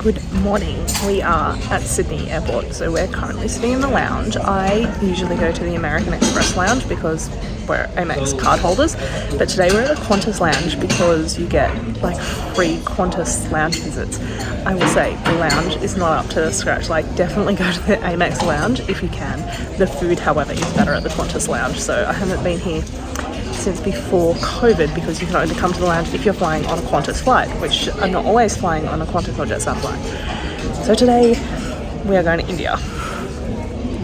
Good morning. We are at Sydney Airport, so we're currently sitting in the lounge. I usually go to the American Express lounge because we're Amex card holders, but today we're at the Qantas lounge because you get like free Qantas lounge visits. I will say the lounge is not up to scratch. Like, definitely go to the Amex lounge if you can. The food, however, is better at the Qantas lounge, so I haven't been here since before COVID because you can only come to the lounge if you're flying on a Qantas flight, which I'm not always flying on a Qantas or Jetstar flight. So today we are going to India.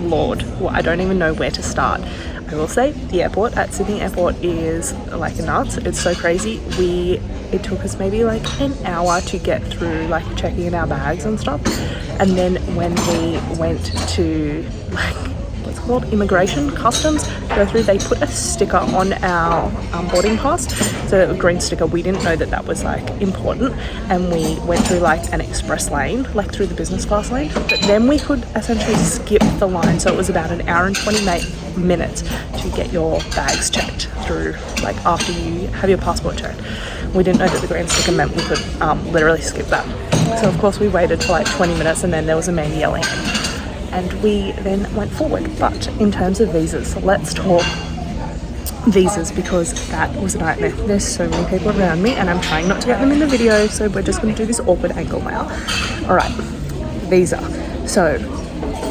Lord, well, I don't even know where to start. I will say the airport at Sydney Airport is like nuts. It's so crazy. It took us maybe like an hour to get through like checking in our bags and stuff, and then when we went to like immigration customs go through, they put a sticker on our boarding pass, so a green sticker. We didn't know that that was like important, and we went through like an express lane, like through the business class lane, but then we could essentially skip the line, so it was about an hour and 20 minutes to get your bags checked through, like after you have your passport checked. We didn't know that the green sticker meant we could literally skip that, so of course we waited for like 20 minutes, and then there was a man yelling, and we then went forward. But in terms of visas, let's talk visas because that was a nightmare. There's so many people around me and I'm trying not to get them in the video, so we're just going to do this awkward angle now. Alright, visa. So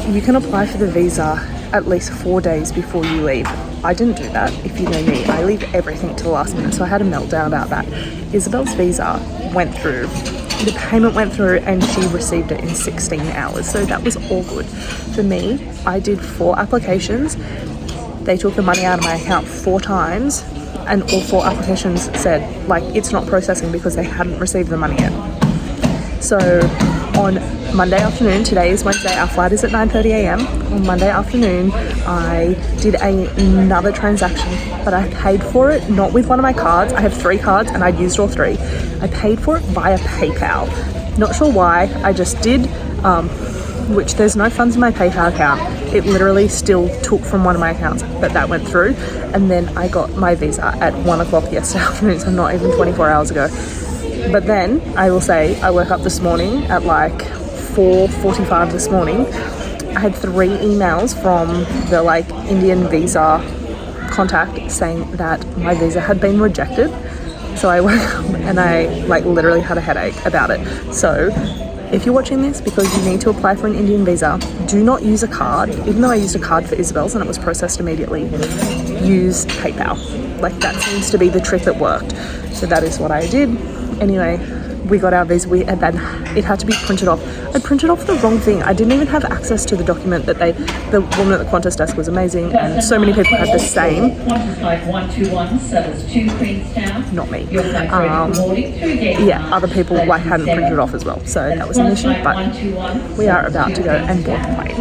you can apply for the visa at least 4 days before you leave. I didn't do that. If you know me, I leave everything to the last minute, so I had a meltdown about that. Isabel's visa went through. The payment went through and she received it in 16 hours, so that was all good. For me, I did 4 applications. They took the money out of my account 4 times, and all 4 applications said like it's not processing because they hadn't received the money yet. So on Monday afternoon, today is Wednesday, our flight is at 9:30 a.m. On Monday afternoon, I did another transaction, but I paid for it not with one of my cards. I have 3 cards and I'd used all 3. I paid for it via PayPal. Not sure why, I just did, which there's no funds in my PayPal account. It literally still took from one of my accounts, but that went through. And then I got my visa at 1 o'clock yesterday afternoon, so not even 24 hours ago. But then I will say I woke up this morning at like 4:45 this morning. I had 3 emails from the like Indian visa contact saying that my visa had been rejected. So I woke up and I like literally had a headache about it. So if you're watching this because you need to apply for an Indian visa, do not use a card. Even though I used a card for Isabel's and it was processed immediately, use PayPal. Like, that seems to be the trick that worked. So that is what I did. Anyway, we got our visa, and then it had to be printed off. I printed off the wrong thing. I didn't even have access to the document that the woman at the Qantas desk was amazing, and so many people had the same. Not me. Yeah, other people like hadn't printed it off as well, so that was an issue, but we are about to go and board the plane.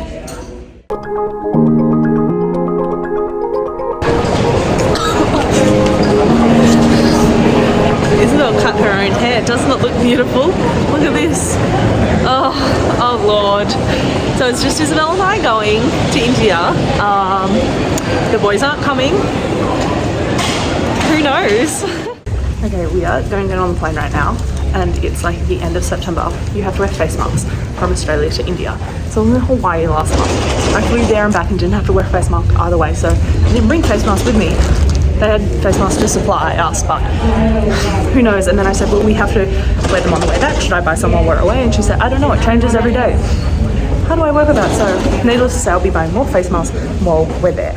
Isabel cut her own hair. Doesn't it look beautiful? Look at this. Oh Lord. So it's just Isabel and I going to India. The boys aren't coming. Who knows? Okay, we are going down on the plane right now, and it's like the end of September. You have to wear face masks from Australia to India. So I was in Hawaii last month. I flew there and back and didn't have to wear a face mask either way, so I didn't bring face masks with me. They had face masks to supply us, but who knows. And then I said, well, we have to wear them on the way back. Should I buy some while we're away? And she said, I don't know, it changes every day. How do I work with that? So needless to say, I'll be buying more face masks while we're there.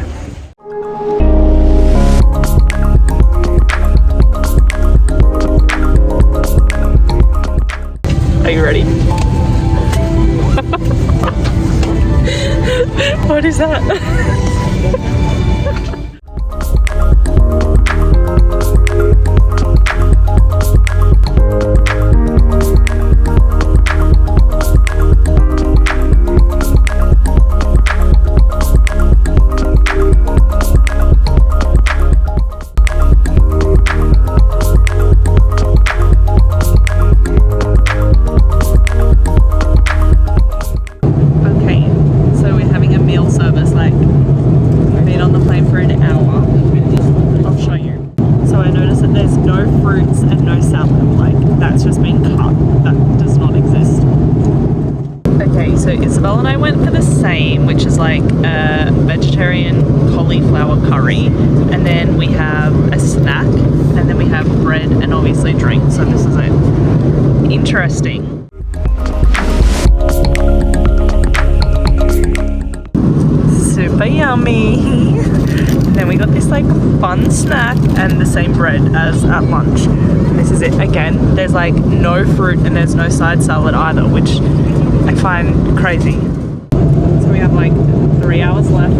Are you ready? What is that? Fruits and no salad, like that's just been cut. That does not exist. Carl and I went for the same, which is like a vegetarian cauliflower curry, and then we have a snack, and then we have bread and obviously drink. So this is it. Interesting. Super yummy. And then we got this like fun snack and the same bread as at lunch. And this is it. Again, there's like no fruit and there's no side salad either, which I find crazy. So we have like 3 hours left.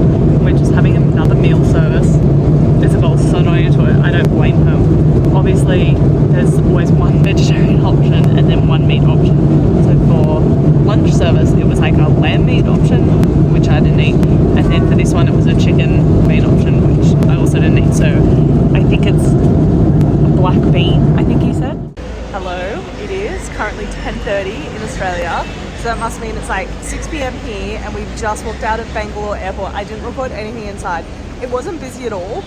We're just having another meal service. Isabel's so not into it. I don't blame her. Obviously, there's always one vegetarian option and then one meat option. So for lunch service, it was like a lamb meat option, which I didn't eat. And then for this one, it was a chicken meat option, which I also didn't eat. So I think it's a black bean, I think he said. Hello, it is currently 10:30 in Australia. So that must mean it's like 6 p.m. here, and we've just walked out of Bangalore airport. I didn't record anything inside. It wasn't busy at all,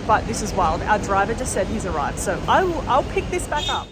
but this is wild. Our driver just said he's arrived, so I'll pick this back up.